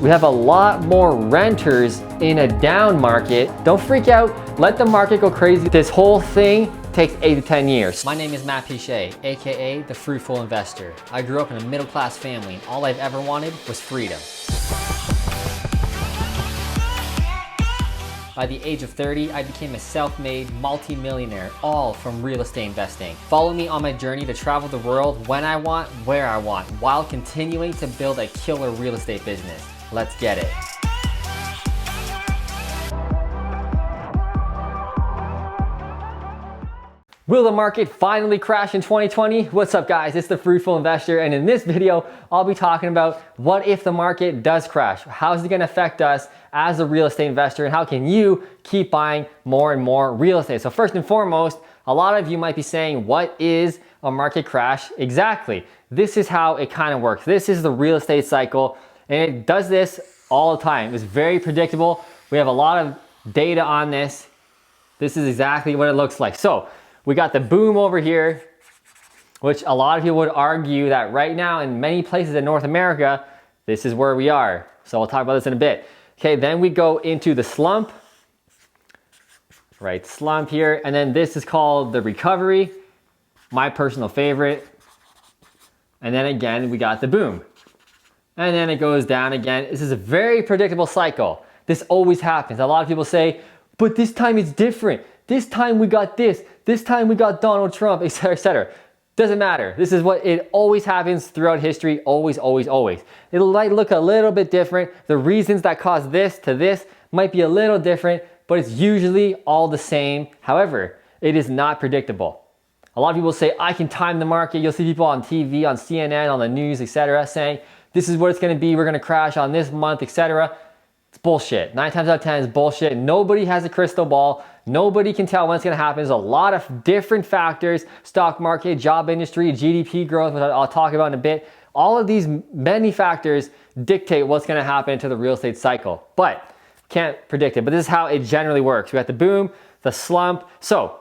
We have a lot more renters in a down market. Don't freak out, let the market go crazy. This whole thing takes 8 to 10 years. My name is Piche, aka the Fruitful Investor. I grew up in a middle-class family and all I've ever wanted was freedom. By the age of 30, I became a self-made multi-millionaire, all from real estate investing. Follow me on my journey to travel the world when I want, where I want, while continuing to build a killer real estate business. Let's get it. Will the market finally crash in 2020? What's up guys, it's the Fruitful Investor, and in this video, I'll be talking about what if the market does crash? How is it gonna affect us as a real estate investor, and how can you keep buying more and more real estate? So first and foremost, a lot of you might be saying, what is a market crash exactly? This is how it kind of works. This is the real estate cycle, and it does this all the time. It's very predictable. We have a lot of data on this. This is exactly what it looks like. So we got the boom over here, which a lot of people would argue that right now in many places in North America, this is where we are. So we'll talk about this in a bit. Okay, then we go into the slump, right? Slump here, and then this is called the recovery, my personal favorite. And then again, we got the boom. And then it goes down again. This is a very predictable cycle. This always happens. A lot of people say, but this time it's different. This time we got this. This time we got Donald Trump, etc., etc. Doesn't matter. This is what it always happens throughout history. Always, always, always. It might look a little bit different. The reasons that cause this to this might be a little different, but it's usually all the same. However, it is not predictable. A lot of people say, I can time the market. You'll see people on TV, on CNN, on the news, etc., saying, this is what it's gonna be. We're gonna crash on this month, etc. It's bullshit. 9 times out of 10 is bullshit. Nobody has a crystal ball. Nobody can tell when it's gonna happen. There's a lot of different factors, stock market, job industry, GDP growth, which I'll talk about in a bit. All of these many factors dictate what's gonna happen to the real estate cycle, but can't predict it. But this is how it generally works. We got the boom, the slump. So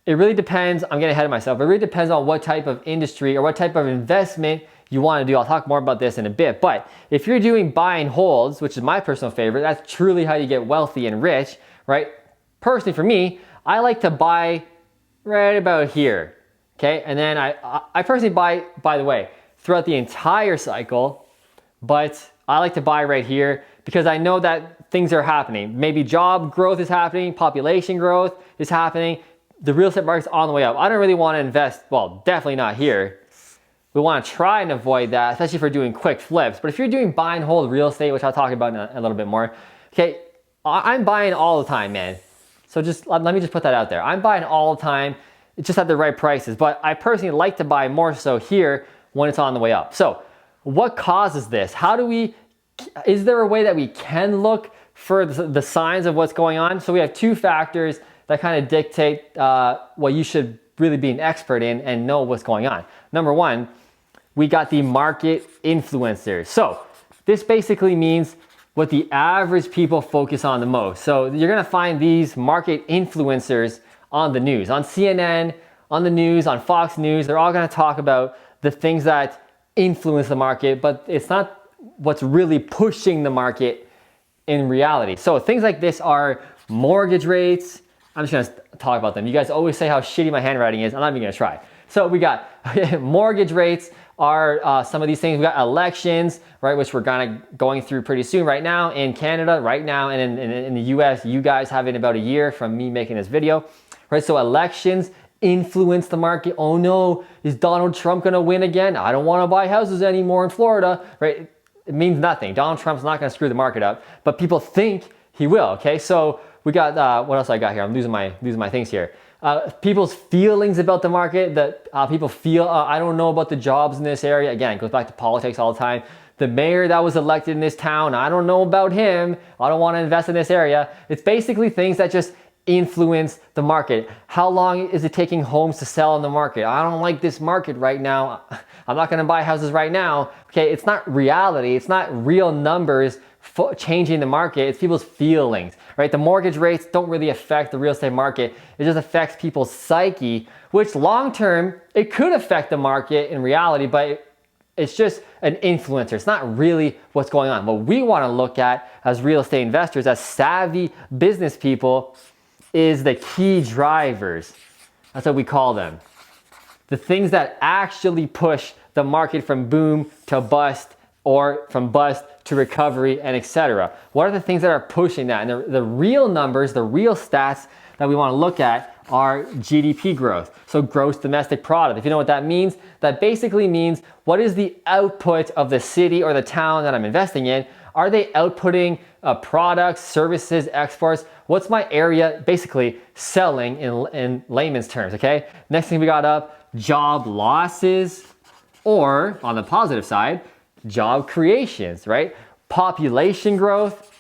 it really depends, I'm getting ahead of myself, it really depends on what type of industry or what type of investment you want to do. I'll talk more about this in a bit, but if you're doing buy and holds, which is my personal favorite, that's truly how you get wealthy and rich, right? Personally for me, I like to buy right about here, okay? And then I personally buy, by the way, throughout the entire cycle, but I like to buy right here because I know that things are happening. Maybe job growth is happening, population growth is happening, the real estate market's on the way up. I don't really want to invest, well, definitely not here. We want to try and avoid that, especially if we're doing quick flips. But if you're doing buy and hold real estate, which I'll talk about in a little bit more, okay, I'm buying all the time, man. So just let me just put that out there. I'm buying all the time, it's just at the right prices. But I personally like to buy more so here when it's on the way up. So what causes this? Is there a way that we can look for the signs of what's going on? So we have two factors that kind of dictate what you should really be an expert in and know what's going on. Number one, we got the market influencers. So this basically means what the average people focus on the most. So you're gonna find these market influencers on the news, on CNN, on the news, on Fox News. They're all gonna talk about the things that influence the market, but it's not what's really pushing the market in reality. So things like this are mortgage rates. I'm just gonna talk about them. You guys always say how shitty my handwriting is. I'm not even gonna try. So we got mortgage rates are some of these things. We got elections, right, which we're going through pretty soon right now in Canada, right now, and in the US, you guys have it in about a year from me making this video, right? So elections influence the market. Oh no, is Donald Trump gonna win again? I don't wanna buy houses anymore in Florida, right? It means nothing. Donald Trump's not gonna screw the market up, but people think he will, okay? So we got, what else I got here? I'm losing my things here. People's feelings about the market, that people feel, I don't know about the jobs in this area. Again, it goes back to politics all the time. The mayor that was elected in this town, I don't know about him. I don't want to invest in this area. It's basically things that just influence the market. How long is it taking homes to sell in the market? I don't like this market right now. I'm not going to buy houses right now. Okay, it's not reality. It's not real numbers changing the market. It's people's feelings, right? The mortgage rates don't really affect the real estate market. It just affects people's psyche, which long term, it could affect the market in reality, but It's just an influencer. It's not really what's going on. What we want to look at as real estate investors, as savvy business people, is the key drivers. That's what we call them. The things that actually push the market from boom to bust, or from bust to recovery, and etc. What are the things that are pushing that? And the real numbers, the real stats that we want to look at are GDP growth. So gross domestic product. If you know what that means, that basically means what is the output of the city or the town that I'm investing in? Are they outputting products, services, exports? What's my area basically selling in layman's terms, okay? Next thing we got up, job losses, or on the positive side, job creations, right? Population growth,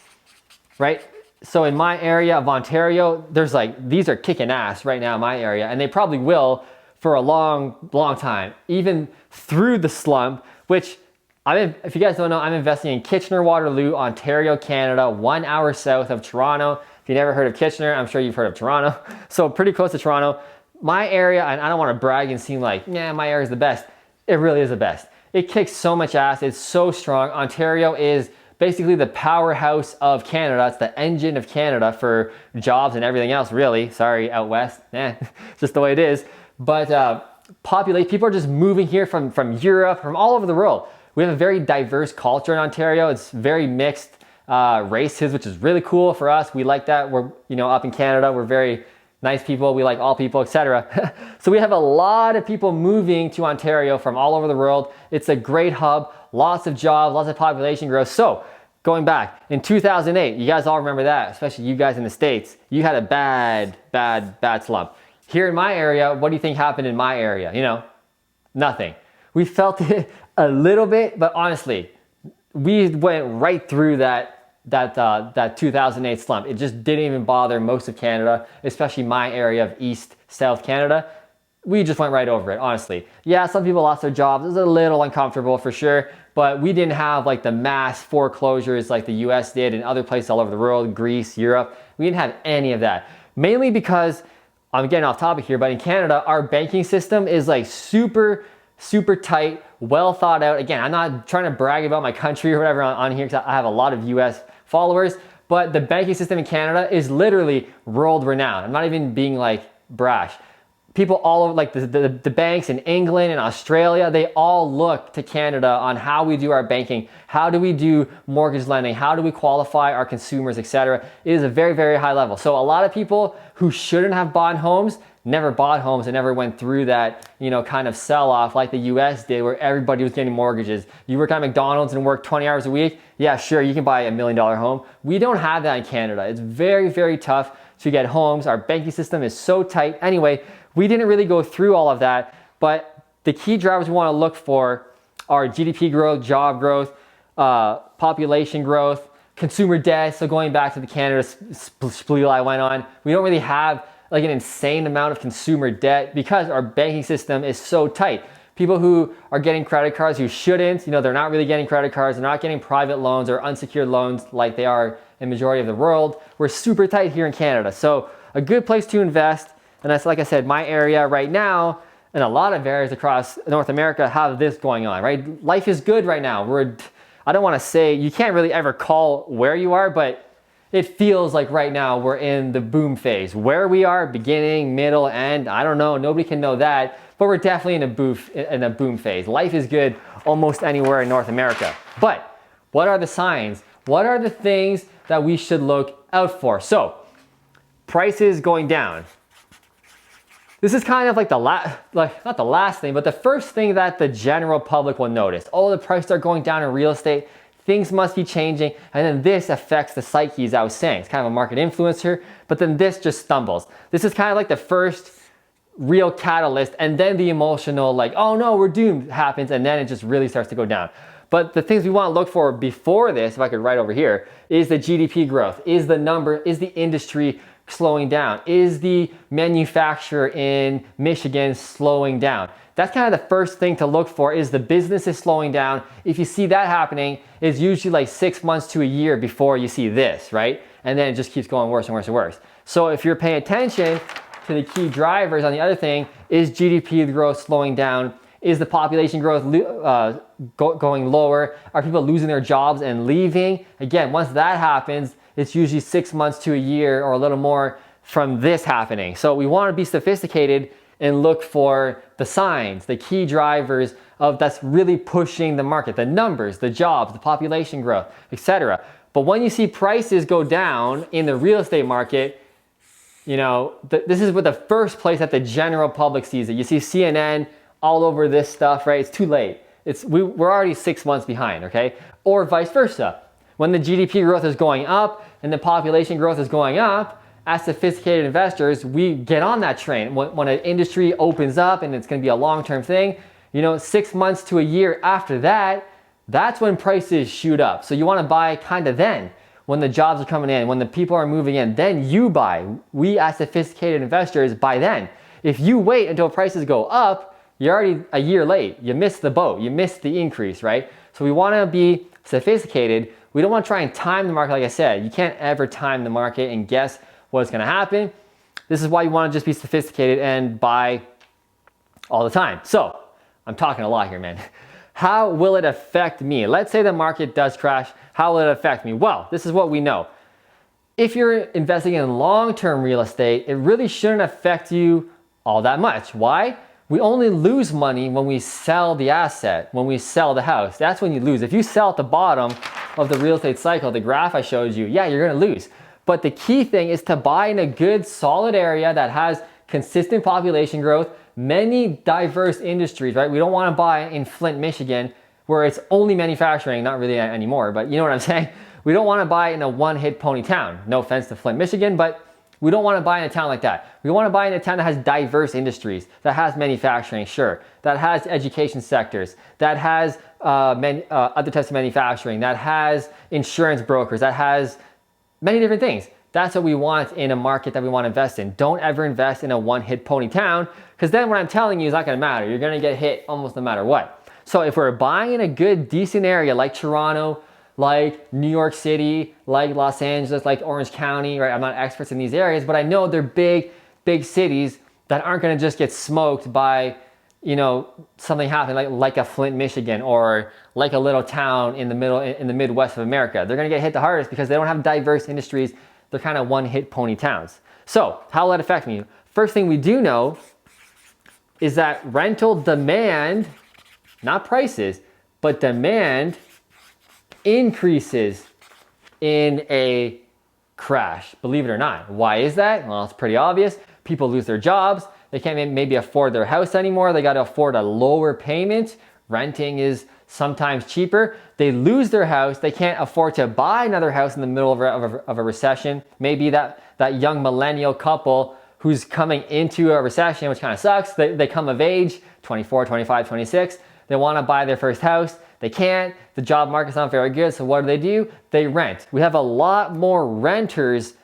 right? So in my area of Ontario, there's like, these are kicking ass right now in my area, and they probably will for a long time, even through the slump, which if you guys don't know, I'm investing in Kitchener-Waterloo, Ontario, Canada, 1 hour south of Toronto. If you never heard of Kitchener, I'm sure you've heard of Toronto. So pretty close to Toronto. My area, and I don't want to brag and seem like, yeah, my area is the best. It really is the best. It kicks so much ass. It's so strong. Ontario is basically the powerhouse of Canada. It's the engine of Canada for jobs and everything else, really. Sorry, out west. Just the way it is. But people are just moving here from Europe, from all over the world. We have a very diverse culture in Ontario. It's very mixed races, which is really cool for us. We like that. We're, up in Canada, we're very nice people. We like all people, etc. So we have a lot of people moving to Ontario from all over the world. It's a great hub, lots of jobs, lots of population growth. So going back, in 2008, you guys all remember that, especially you guys in the States, you had a bad slump. Here in my area, what do you think happened in my area? Nothing. We felt it a little bit, but honestly, we went right through that 2008 slump. It just didn't even bother most of Canada, especially my area of East, South Canada. We just went right over it, honestly. Yeah, some people lost their jobs. It was a little uncomfortable for sure, but we didn't have like the mass foreclosures like the US did and other places all over the world, Greece, Europe. We didn't have any of that. Mainly because, I'm getting off topic here, but in Canada, our banking system is like super tight, well thought out. Again, I'm not trying to brag about my country or whatever on here because I have a lot of US followers, but the banking system in Canada is literally world renowned. I'm not even being like brash. People all over, like the banks in England and Australia, they all look to Canada on how we do our banking, how do we do mortgage lending, how do we qualify our consumers, etc. It is a very high level. So a lot of people who shouldn't have bought homes never bought homes and never went through that, kind of sell-off like the US did where everybody was getting mortgages. You work at McDonald's and work 20 hours a week, yeah, sure, you can buy $1 million home. We don't have that in Canada. It's very tough to get homes. Our banking system is so tight. Anyway, we didn't really go through all of that, but the key drivers we want to look for are GDP growth, job growth, population growth, consumer debt. So going back to the Canada spiel I went on, we don't really have like an insane amount of consumer debt because our banking system is so tight. People who are getting credit cards who shouldn't, they're not really getting credit cards, they're not getting private loans or unsecured loans like they are in the majority of the world. We're super tight here in Canada. So a good place to invest. And that's, like I said, my area right now, and a lot of areas across North America have this going on, right? Life is good right now. I don't want to say, you can't really ever call where you are, but it feels like right now we're in the boom phase. Where we are, beginning, middle, end, I don't know. Nobody can know that, but we're definitely in a boom phase. Life is good almost anywhere in North America. But what are the signs? What are the things that we should look out for? So, prices going down. This is kind of like not the last thing, but the first thing that the general public will notice. Oh, the prices are going down in real estate. Things must be changing. And then this affects the psyche, as I was saying. It's kind of a market influencer, but then this just stumbles. This is kind of like the first real catalyst, and then the emotional, like, oh no, we're doomed happens, and then it just really starts to go down. But the things we want to look for before this, if I could write over here, is the GDP growth. Is the industry slowing down? Is the manufacturer in Michigan slowing down? That's kind of the first thing to look for, is the business is slowing down. If you see that happening, it's usually like 6 months to a year before you see this, right? And then it just keeps going worse and worse and worse. So if you're paying attention to the key drivers on the other thing, is GDP growth slowing down? Is the population growth going lower? Are people losing their jobs and leaving? Again, once that happens, it's usually 6 months to a year or a little more from this happening. So we want to be sophisticated and look for the signs, the key drivers of that's really pushing the market, the numbers, the jobs, the population growth, etc. But when you see prices go down in the real estate market, you know, this is what the first place that the general public sees it. You see CNN all over this stuff, right? It's too late. We're already 6 months behind, okay? Or vice versa. When the GDP growth is going up and the population growth is going up, as sophisticated investors, we get on that train. When an industry opens up and it's gonna be a long-term thing, you know, 6 months to a year after that, that's when prices shoot up. So you wanna buy kind of then, when the jobs are coming in, when the people are moving in, then you buy. We as sophisticated investors buy then. If you wait until prices go up, you're already a year late. You missed the boat, you missed the increase, right? So we wanna be sophisticated. We don't wanna try and time the market, like I said. You can't ever time the market and guess what's gonna happen. This is why you wanna just be sophisticated and buy all the time. So, I'm talking a lot here, man. How will it affect me? Let's say the market does crash. How will it affect me? Well, this is what we know. If you're investing in long-term real estate, it really shouldn't affect you all that much. Why? We only lose money when we sell the asset, when we sell the house. That's when you lose. If you sell at the bottom of the real estate cycle, the graph I showed you, yeah, you're gonna lose. But the key thing is to buy in a good, solid area that has consistent population growth, many diverse industries, right? We don't want to buy in Flint, Michigan, where it's only manufacturing, not really anymore, but you know what I'm saying? We don't want to buy in a one-hit pony town. No offense to Flint, Michigan, but we don't want to buy in a town like that. We want to buy in a town that has diverse industries, that has manufacturing, sure, that has education sectors, that has other types of manufacturing, that has insurance brokers, that has many different things. That's what we want in a market that we want to invest in. Don't ever invest in a one-hit pony town, because then what I'm telling you is not going to matter. You're going to get hit almost no matter what. So if we're buying in a good, decent area like Toronto, like New York City, like Los Angeles, like Orange County, right? I'm not experts in these areas, but I know they're big, big cities that aren't going to just get smoked by, you know, something happening like a Flint, Michigan, or like a little town in the Midwest of America. They're going to get hit the hardest because they don't have diverse industries. They're kind of one-hit pony towns. So how will that affect me? First thing we do know is that rental demand, not prices, but demand increases in a crash, believe it or not. Why is that? Well, it's pretty obvious. People lose their jobs. They can't maybe afford their house anymore. They got to afford a lower payment. Renting is sometimes cheaper. They lose their house. They can't afford to buy another house in the middle of a recession. Maybe that young millennial couple who's coming into a recession, which kind of sucks. They come of age, 24, 25, 26. They want to buy their first house. They can't. The job market's not very good. So what do? They rent. We have a lot more renters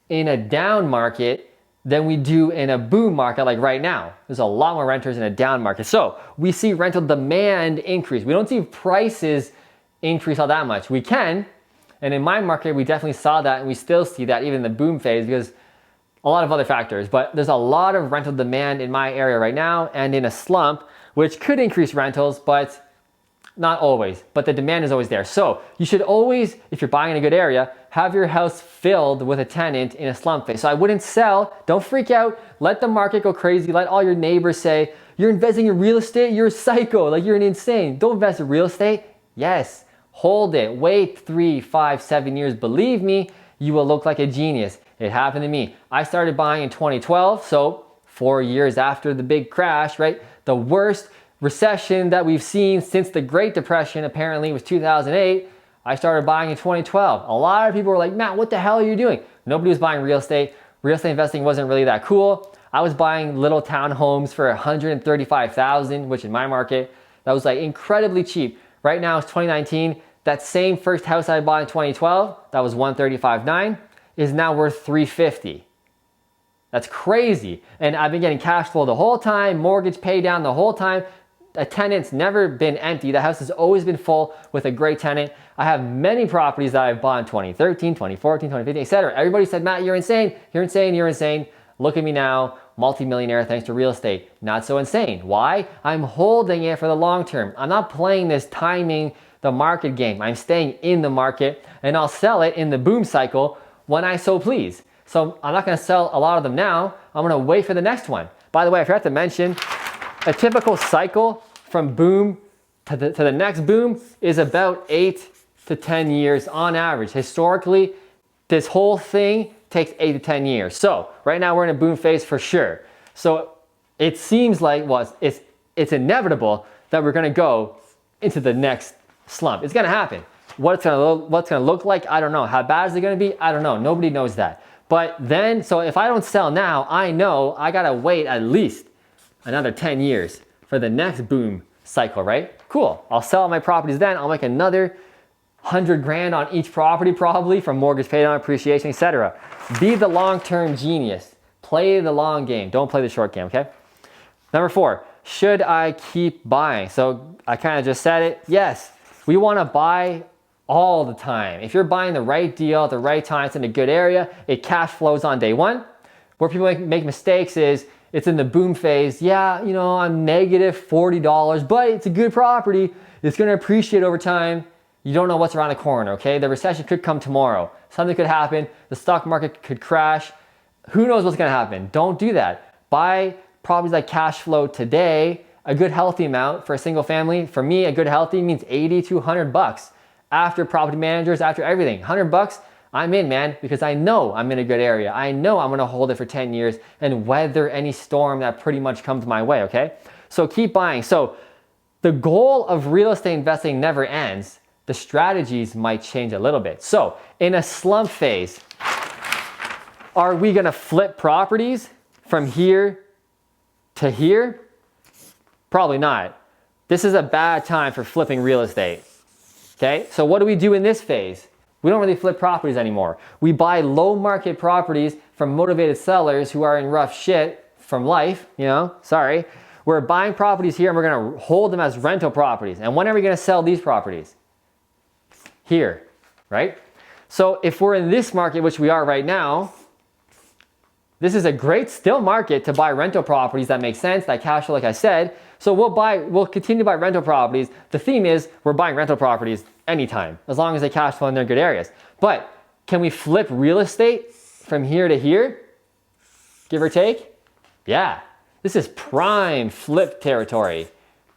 in a down market than we do in a boom market like right now. There's a lot more renters in a down market. So we see rental demand increase. We don't see prices increase all that much. We can, and in my market, we definitely saw that, and we still see that even in the boom phase because a lot of other factors. But there's a lot of rental demand in my area right now and in a slump, which could increase rentals, but not always. But the demand is always there. So you should always, if you're buying in a good area, have your house filled with a tenant in a slump phase. So I wouldn't sell. Don't freak out. Let the market go crazy. Let all your neighbors say, you're investing in real estate? You're a psycho. Like you're an insane. Don't invest in real estate. Yes. Hold it. Wait 3, 5, 7 years. Believe me, you will look like a genius. It happened to me. I started buying in 2012. So 4 years after the big crash, right? The worst recession that we've seen since the Great Depression apparently was 2008. I started buying in 2012. A lot of people were like, Matt, what the hell are you doing? Nobody was buying real estate. Real estate investing wasn't really that cool. I was buying little townhomes for $135,000, which in my market, that was like incredibly cheap. Right now it's 2019. That same first house I bought in 2012, that was $135,900, is now worth $350,000. That's crazy. And I've been getting cash flow the whole time, mortgage paid down the whole time. A tenant's never been empty. The house has always been full with a great tenant. I have many properties that I've bought in 2013, 2014, 2015, etc. Everybody said, Matt, you're insane. You're insane. You're insane. Look at me now. multimillionaire thanks to real estate. Not so insane. Why? I'm holding it for the long term. I'm not playing this timing the market game. I'm staying in the market, and I'll sell it in the boom cycle when I so please. So I'm not gonna sell a lot of them now. I'm gonna wait for the next one. By the way, I forgot to mention, a typical cycle from boom to the next boom is about 8 to 10 years on average. Historically, this whole thing takes 8 to 10 years. So right now we're in a boom phase for sure. So it seems like, well, it's inevitable that we're gonna go into the next slump. It's gonna happen. What's gonna look like, I don't know. How bad is it gonna be? I don't know. Nobody knows that. But then, so if I don't sell now, I know I gotta wait at least another 10 years for the next boom cycle, right? Cool. I'll sell my properties then. I'll make another 100 grand on each property probably from mortgage paid on, appreciation, etc. Be the long-term genius. Play the long game. Don't play the short game, okay? Number 4, should I keep buying? So I kind of just said it. Yes, we want to buy all the time. If you're buying the right deal at the right time, it's in a good area, it cash flows on day one. Where people make mistakes is it's in the boom phase. Yeah, you know, I'm negative $40, but it's a good property. It's going to appreciate over time. You don't know what's around the corner, okay? The recession could come tomorrow. Something could happen. The stock market could crash. Who knows what's going to happen? Don't do that. Buy properties that cash flow today, a good healthy amount for a single family. For me, a good healthy means 80 to 100 bucks. After property managers, after everything, 100 bucks, I'm in, man, because I know I'm in a good area. I know I'm gonna hold it for 10 years and weather any storm that pretty much comes my way, okay? So keep buying. So the goal of real estate investing never ends. The strategies might change a little bit. So in a slump phase, are we gonna flip properties from here to here? Probably not. This is a bad time for flipping real estate. Okay, so what do we do in this phase? We don't really flip properties anymore. We buy low market properties from motivated sellers who are in rough shit from life, you know, sorry. We're buying properties here and we're gonna hold them as rental properties. And when are we gonna sell these properties? Here, right? So if we're in this market, which we are right now, this is a great still market to buy rental properties that make sense, that cash flow, like I said. So we'll continue to buy rental properties. The theme is we're buying rental properties anytime, as long as they cash flow in their good areas. But can we flip real estate from here to here? Give or take? Yeah, this is prime flip territory.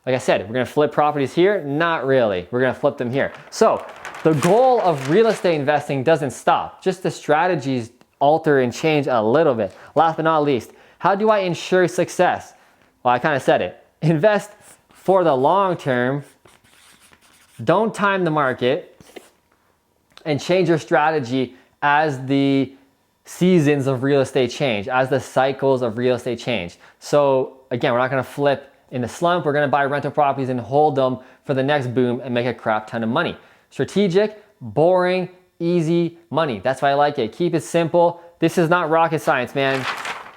Like I said, we're gonna flip properties here? Not really, we're gonna flip them here. So the goal of real estate investing doesn't stop, just the strategies alter and change a little bit. Last but not least, how do I ensure success? Well, I kind of said it. Invest for the long term. Don't time the market and change your strategy as the seasons of real estate change, as the cycles of real estate change. So again, we're not going to flip in the slump. We're going to buy rental properties and hold them for the next boom and make a crap ton of money. Strategic, boring, easy money. That's why I like it. Keep it simple. This is not rocket science, man.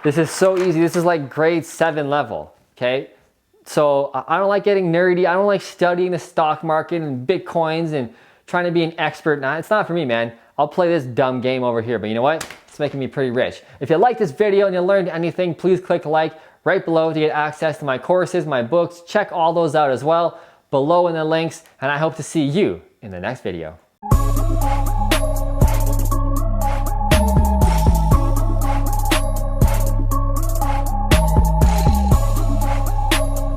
This is so easy. This is like grade 7 level, okay? So I don't like getting nerdy. I don't like studying the stock market and Bitcoins and trying to be an expert. Nah, it's not for me, man. I'll play this dumb game over here, but you know what? It's making me pretty rich. If you like this video and you learned anything, please click like right below to get access to my courses, my books. Check all those out as well below in the links, and I hope to see you in the next video.